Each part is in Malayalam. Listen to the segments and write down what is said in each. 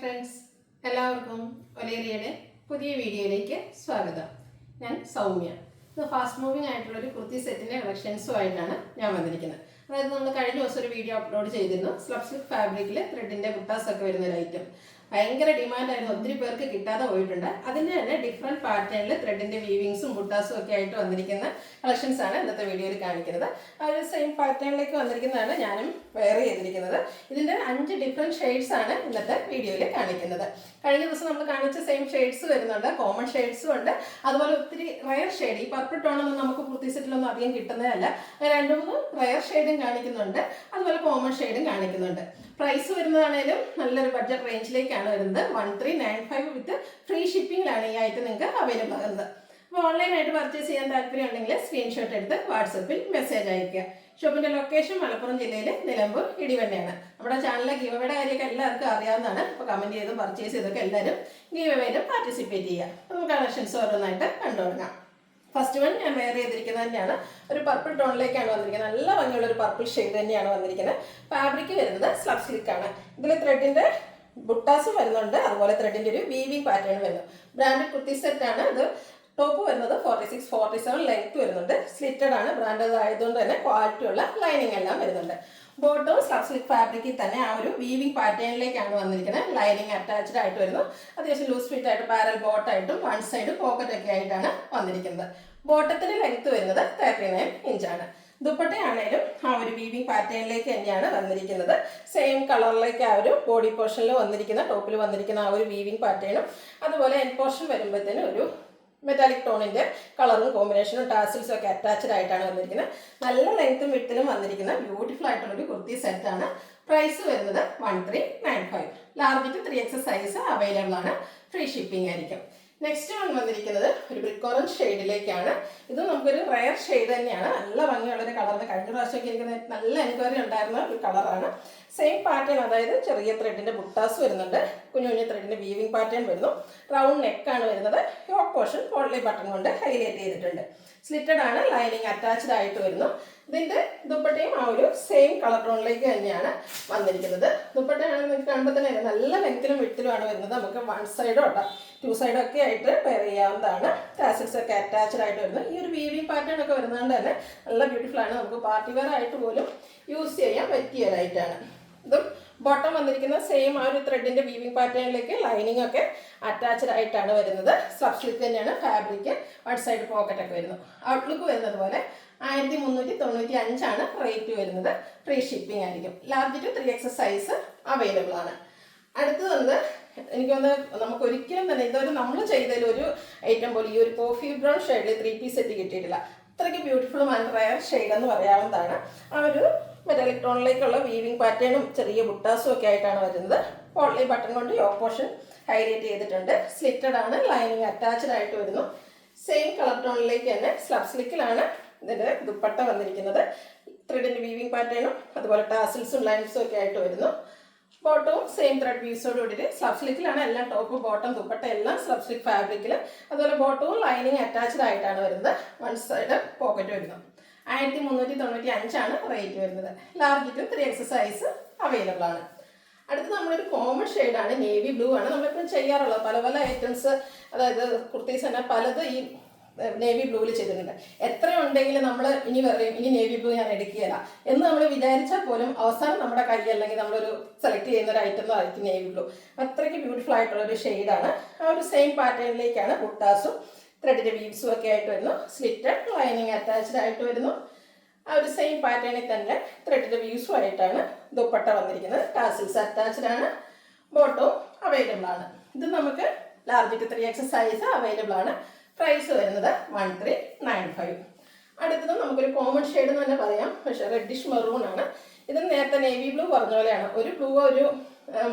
ഫ്രണ്ട്സ്, എല്ലാവർക്കും ഒലേറിയയുടെ പുതിയ വീഡിയോയിലേക്ക് സ്വാഗതം. ഞാൻ സൗമ്യ. ഇത് ഫാസ്റ്റ് മൂവിങ് ആയിട്ടുള്ളൊരു കുർത്തി സെറ്റിൻ്റെ കളക്ഷൻസുമായിട്ടാണ് ഞാൻ വന്നിരിക്കുന്നത്. അതായത് നമ്മൾ കഴിഞ്ഞ ദിവസം ഒരു വീഡിയോ അപ്ലോഡ് ചെയ്തിരുന്നു. സ്ലബ് സിൽക്ക് ഫാബ്രിക്കിൽ ത്രെഡിൻ്റെ ബുട്ടാസൊക്കെ വരുന്ന ഒരു ഐറ്റം. ഭയങ്കര ഡിമാൻഡായിരുന്നു, ഒത്തിരി പേർക്ക് കിട്ടാതെ പോയിട്ടുണ്ട്. അതിൻ്റെ തന്നെ ഡിഫറെൻറ്റ് പാറ്റേണിൽ ത്രെഡിൻ്റെ വീവിങ്സും ബുട്ടാസും ഒക്കെ ആയിട്ട് വന്നിരിക്കുന്ന കളക്ഷൻസാണ് ഇന്നത്തെ വീഡിയോയിൽ കാണിക്കുന്നത്. ആ ഒരു സെയിം പാറ്റേണിലേക്ക് വന്നിരിക്കുന്നതാണ് ഞാനും വെയർ ചെയ്തിരിക്കുന്നത്. ഇതിൻ്റെ 5 ഡിഫറെൻറ്റ് ഷെയ്ഡ്സ് ആണ് ഇന്നത്തെ വീഡിയോയിൽ കാണിക്കുന്നത്. കഴിഞ്ഞ ദിവസം നമ്മൾ കാണിച്ച സെയിം ഷെയ്ഡ്സ് വരുന്നുണ്ട്, കോമൺ ഷെയ്ഡ്സും ഉണ്ട്, അതുപോലെ ഒത്തിരി റയർ ഷെയ്ഡ്. ഈ പർപ്പിൾ ടോണൊന്നും നമുക്ക് കുർത്തി സെറ്റിലൊന്നും അധികം കിട്ടുന്നതല്ല. 2-3 റയർ ഷെയ്ഡും കാണിക്കുന്നുണ്ട്, അതുപോലെ കോമൺ ഷെയ്ഡും കാണിക്കുന്നുണ്ട്. പ്രൈസ് വരുന്നതാണേലും നല്ലൊരു ബഡ്ജറ്റ് റേഞ്ചിലേക്കാണ് വരുന്നത്. 1395 വിത്ത് ഫ്രീ ഷിപ്പിംഗിലാണ് ഈ ഐറ്റം നിങ്ങൾക്ക് അവൈലബിൾ ആകുന്നത്. അപ്പോൾ ഓൺലൈനായിട്ട് പർച്ചേസ് ചെയ്യാൻ താല്പര്യം ഉണ്ടെങ്കിൽ സ്ക്രീൻഷോട്ട് എടുത്ത് വാട്സപ്പിൽ മെസ്സേജ് അയയ്ക്കുക. ഷോപ്പിൻ്റെ ലൊക്കേഷൻ മലപ്പുറം ജില്ലയിലെ നിലമ്പൂർ ഇടിവണ്ണയാണ്. നമ്മുടെ ചാനലിലെ ഗീവ് അവേയുടെ കാര്യമൊക്കെ എല്ലാവർക്കും അറിയാവുന്നതാണ്. അപ്പോൾ കമൻറ്റ് ചെയ്തും പർച്ചേസ് ചെയ്തൊക്കെ എല്ലാവരും ഗീവ് അവേയിൽ പാർട്ടിസിപ്പേറ്റ് ചെയ്യുക. അപ്പോൾ നമുക്ക് കളക്ഷൻസ് ഓരോന്നായിട്ട് കണ്ടുതുടങ്ങാം. ഫസ്റ്റ് വൺ ഞാൻ വെയർ ചെയ്തിരിക്കുന്നത് തന്നെയാണ്. ഒരു പർപ്പിൾ ടോണിലേക്കാണ് വന്നിരിക്കുന്നത്. നല്ല ഭംഗിയുള്ള ഒരു പർപ്പിൾ ഷെയ്ഡ് തന്നെയാണ് വന്നിരിക്കുന്നത്. ഫാബ്രിക് വരുന്നത് സ്ലബ് സിൽക്കാണ്. ഇതിൽ ത്രെഡിൻ്റെ ബുട്ടാസും വരുന്നുണ്ട്, അതുപോലെ ത്രെഡിൻ്റെ ഒരു വീവിങ് പാറ്റേൺ വരുന്നു. ബ്രാൻഡ് കുർത്തി സെറ്റാണ്. ഇത് ടോപ്പ് വരുന്നത് 46-47 ലെങ്ത് വരുന്നുണ്ട്. സ്ലിറ്റഡ് ആണ്, ബ്രാൻഡ് ആയതുകൊണ്ട് തന്നെ ക്വാളിറ്റി ഉള്ള ലൈനിങ് എല്ലാം വരുന്നുണ്ട്. ബോട്ടവും സ്ലബ് സിൽക്ക് ഫാബ്രിക്കിൽ തന്നെ ആ ഒരു വീവിങ് പാറ്റേണിലേക്കാണ് വന്നിരിക്കുന്നത്. ലൈനിങ് അറ്റാച്ച്ഡ് ആയിട്ട് വരുന്നു. അത്യാവശ്യം ലൂസ് ഫിറ്റ് ആയിട്ട് പാരൽ ബോട്ടായിട്ടും വൺ സൈഡ് പോക്കറ്റ് ഒക്കെ ആയിട്ടാണ് വന്നിരിക്കുന്നത്. ബോട്ടത്തിന് ലെങ്ത് വരുന്നത് 39 ഇഞ്ചാണ്. ദുപ്പട്ടയാണേലും ആ ഒരു വീവിങ് പാറ്റേണിലേക്ക് തന്നെയാണ് വന്നിരിക്കുന്നത്. സെയിം കളറിലേക്ക് ആ ഒരു ബോഡി പോർഷനിൽ വന്നിരിക്കുന്ന, ടോപ്പിൽ വന്നിരിക്കുന്ന ആ ഒരു വീവിങ് പാറ്റേണും, അതുപോലെ എൻഡ് പോർഷൻ വരുമ്പോഴത്തേനും ഒരു മെറ്റാലിക് ടോണിൻ്റെ കളറും കോമ്പിനേഷനും ടാസിൽസും ഒക്കെ അറ്റാച്ച്ഡ് ആയിട്ടാണ് വന്നിരിക്കുന്നത്. നല്ല ലെങ്ത്തും വിട്ടിലും വന്നിരിക്കുന്ന ബ്യൂട്ടിഫുൾ ആയിട്ടുള്ളൊരു കുർത്തി സെറ്റാണ്. പ്രൈസ് വരുന്നത് 1395. Large to 3X size available ആണ്. ഫ്രീ ഷിപ്പിംഗ് ആയിരിക്കും. നെക്സ്റ്റ് വൺ വന്നിരിക്കുന്നത് ഒരു ബ്രിക്ക് ഓറഞ്ച് ഷെയ്ഡിലേക്കാണ്. ഇത് നമുക്കൊരു റയർ ഷെയ്ഡ് തന്നെയാണ്. നല്ല ഭംഗിയുള്ളൊരു കളറിന് കഴിഞ്ഞ പ്രാവശ്യമൊക്കെ എനിക്ക് നല്ല എൻക്വയറി ഉണ്ടായിരുന്ന ഒരു കളറാണ്. സെയിം പാറ്റേൺ, അതായത് ചെറിയ ത്രെഡിൻ്റെ ബുട്ടാസ് വരുന്നുണ്ട്, കുഞ്ഞു കുഞ്ഞു ത്രെഡിൻ്റെ വീവിങ് പാറ്റേൺ വരുന്നു. റൗണ്ട് നെക്കാണ് വരുന്നത്. യോക്ക് പോർഷൻ പോട്ട്ലി ബട്ടൺ കൊണ്ട് ഹൈലൈറ്റ് ചെയ്തിട്ടുണ്ട്. സ്ലിറ്റഡ് ആണ്, ലൈനിങ് അറ്റാച്ച്ഡ് ആയിട്ട് വരുന്നു. ഇതിൻ്റെ ദുപ്പട്ടയും ആ ഒരു സെയിം കളർ ടോണിലേക്ക് തന്നെയാണ് വന്നിരിക്കുന്നത്. ദുപ്പട്ടയാണെങ്കിൽ നിങ്ങൾക്ക് കാണുമ്പോൾ തന്നെ നല്ല ലെങ്ത്തിലും വിട്ടിലുമാണ് വരുന്നത്. നമുക്ക് വൺ സൈഡോ 2 സൈഡോ ഒക്കെ ആയിട്ട് പെയർ ചെയ്യാവുന്നതാണ്. ടാസിൽസ് ഒക്കെ അറ്റാച്ച്ഡ് ആയിട്ട് വരുന്നത്. ഈ ഒരു വീവിങ് പാറ്റേൺ ഒക്കെ വരുന്നതുകൊണ്ട് തന്നെ നല്ല ബ്യൂട്ടിഫുൾ ആണ്. നമുക്ക് പാർട്ടി വെയർ ആയിട്ട് പോലും യൂസ് ചെയ്യാൻ പറ്റിയതായിട്ടാണ്. ഇതും ബോട്ടം വന്നിരിക്കുന്ന സെയിം ആ ഒരു ത്രെഡിൻ്റെ വീവിങ് പാറ്റേണിലേക്ക് ലൈനിങ് ഒക്കെ അറ്റാച്ച്ഡ് ആയിട്ടാണ് വരുന്നത്. സ്ലബ് സിൽക്ക് തന്നെയാണ് ഫാബ്രിക്. വൺ സൈഡ് പോക്കറ്റ് ഒക്കെ വരുന്നു. ഔട്ട്ലുക്ക് വരുന്നത് പോലെ 1395 റേറ്റ് വരുന്നത്. ഫ്രീ ഷിപ്പിംഗ് ആയിരിക്കും. Large to 3X size available ആണ്. അടുത്ത് വന്നത് എനിക്കൊന്ന് നമുക്ക് ഒരിക്കലും തന്നെ ഇതൊരു നമ്മൾ ചെയ്തതിൽ ഒരു ഐറ്റം പോലെ ഈ ഒരു കോഫി ബ്രൗൺ ഷെയ്ഡിൽ 3 പീസ് സെറ്റ് കിട്ടിയിട്ടില്ല. അത്രയ്ക്ക് ബ്യൂട്ടിഫുൾ ആൻഡ് റയർ ഷെയ്ഡ് എന്ന് പറയാവുന്നതാണ്. ആ ഒരു മെറ്റാലിക് ടോണിലേക്കുള്ള വീവിങ് പാറ്റേണും ചെറിയ ബുട്ടാസും ഒക്കെ ആയിട്ടാണ് വരുന്നത്. പോട്ട്ലി ബട്ടൺ കൊണ്ട് യോക്ക് പോർഷൻ ഹൈലൈറ്റ് ചെയ്തിട്ടുണ്ട്. സ്ലിറ്റഡ് ആണ്, ലൈനിങ് അറ്റാച്ച്ഡ് ആയിട്ട് വരുന്നു. സെയിം കളർ ടോണിലേക്ക് തന്നെ സ്ലബ് സിൽക്കിലാണ് ഇതിൻ്റെ ദുപ്പട്ട വന്നിരിക്കുന്നത്. ത്രെഡിൻ്റെ വീവിങ് പാറ്റേണും അതുപോലെ ടാസിൽസും ലൈൻസും ഒക്കെ ആയിട്ട് വരുന്നു. ബോട്ടവും സെയിം ത്രെഡ് പീസോട് കൂടിയിട്ട് സ്ലബ് സിൽക്കിലാണ് എല്ലാം. ടോപ്പ് ബോട്ടം ദുപ്പട്ട എല്ലാം സ്ലബ് സിൽക്ക് ഫാബ്രിക്കിൽ. അതുപോലെ ബോട്ടവും ലൈനിങ് അറ്റാച്ച്ഡ് ആയിട്ടാണ് വരുന്നത്. വൺ സൈഡ് പോക്കറ്റ് വരുന്നു. 1395 റേറ്റ് വരുന്നത്. Large to 3X size available ആണ്. അടുത്ത് നമ്മളൊരു കോമൺ ഷെയ്ഡാണ്, നേവി ബ്ലൂ ആണ്. നമ്മളിപ്പോൾ ചെയ്യാറുള്ളത് പല പല ഐറ്റംസ്, അതായത് കുർത്തീസ് തന്നെ പലത് ഈ നേവി ബ്ലൂവിൽ ചെയ്തിട്ടുണ്ട്. എത്രയുണ്ടെങ്കിലും നമ്മൾ ഇനി പറയും ഇനി നേവി ബ്ലൂ ഞാൻ എടുക്കുകയില്ല എന്ന് നമ്മൾ വിചാരിച്ചാൽ പോലും അവസാനം നമ്മുടെ കൈ അല്ലെങ്കിൽ നമ്മളൊരു സെലക്ട് ചെയ്യുന്ന ഒരു ഐറ്റം ആയിരിക്കും നേവി ബ്ലൂ. അത്രയ്ക്ക് ബ്യൂട്ടിഫുൾ ആയിട്ടുള്ളൊരു ഷെയ്ഡാണ്. ആ ഒരു സെയിം പാറ്റേണിലേക്കാണ് ബുട്ടാസും ത്രെഡിൻ്റെ വീവ്സും ഒക്കെ ആയിട്ട് വരുന്നു. സ്ലിറ്റഡ്, ലൈനിങ് അറ്റാച്ച്ഡ് ആയിട്ട് വരുന്നു. ആ ഒരു സെയിം പാറ്റേണിൽ തന്നെ ത്രെഡിൻ്റെ വീവ്സും ആയിട്ടാണ് ദുപ്പട്ട വന്നിരിക്കുന്നത്. ടാസിൽസ് അറ്റാച്ച്ഡ് ആണ്. ബോട്ടവും അവൈലബിൾ ആണ്. ഇത് നമുക്ക് large to 3X size available ആണ്. പ്രൈസ് വരുന്നത് 1395. അടുത്തതും നമുക്കൊരു കോമൺ ഷെയ്ഡ് എന്ന് തന്നെ പറയാം, പക്ഷേ റെഡിഷ് മെറൂൺ ആണ്. ഇത് നേരത്തെ നേവി ബ്ലൂ പറഞ്ഞ പോലെയാണ്. ഒരു ബ്ലൂവോ ഒരു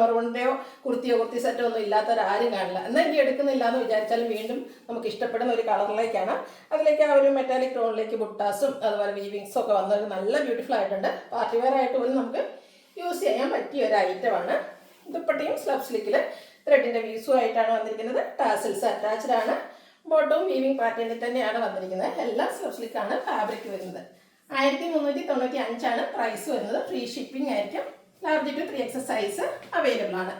മെറൂണിൻ്റെയോ കുർത്തി സെറ്റോ ഒന്നും ഇല്ലാത്തവരാരും കാണില്ല. എന്നാൽ എനിക്ക് എടുക്കുന്നില്ല എന്ന് വിചാരിച്ചാലും വീണ്ടും നമുക്ക് ഇഷ്ടപ്പെടുന്ന ഒരു കളറിലേക്കാണ്. അതിലേക്ക് ആ ഒരു മെറ്റാലിക് ടോണിലേക്ക് ബുട്ടാസും അതുപോലെ വീവിങ്സും ഒക്കെ വന്നത് നല്ല ബ്യൂട്ടിഫുൾ ആയിട്ടുണ്ട്. പാർട്ടി വെയർ ആയിട്ട് പോലും നമുക്ക് യൂസ് ചെയ്യാൻ പറ്റിയ ഒരു ഐറ്റമാണ്. ദുപ്പട്ടയും സ്ലബ് സിൽക്കിൽ ത്രെഡിൻ്റെ വീവ്സും ആയിട്ടാണ് വന്നിരിക്കുന്നത്. ടാസിൽസ് അറ്റാച്ച്ഡ് ആണ്. ബോട്ടവും വീവിങ് പാറ്റേണിൽ തന്നെയാണ് വന്നിരിക്കുന്നത്. എല്ലാം സ്ലബ് സിൽക്കാണ് ഫാബ്രിക് വരുന്നത്. 1395 പ്രൈസ് വരുന്നത്. ഫ്രീ ഷിപ്പിംഗ് ആയിരിക്കും. Large to 3X size available ആണ്.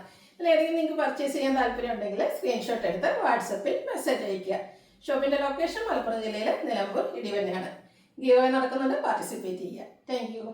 ഏതെങ്കിലും നിങ്ങൾക്ക് പർച്ചേസ് ചെയ്യാൻ താല്പര്യം ഉണ്ടെങ്കിൽ സ്ക്രീൻഷോട്ട് എടുത്ത് വാട്സപ്പിൽ മെസ്സേജ് അയയ്ക്കുക. ഷോപ്പിൻ്റെ ലൊക്കേഷൻ മലപ്പുറം ജില്ലയിലെ നിലമ്പൂർ ഇടിവണ്ണയാണ്. ഗീവ് അവേ നടക്കുന്നുണ്ട്, പാർട്ടിസിപ്പേറ്റ് ചെയ്യുക. Thank you.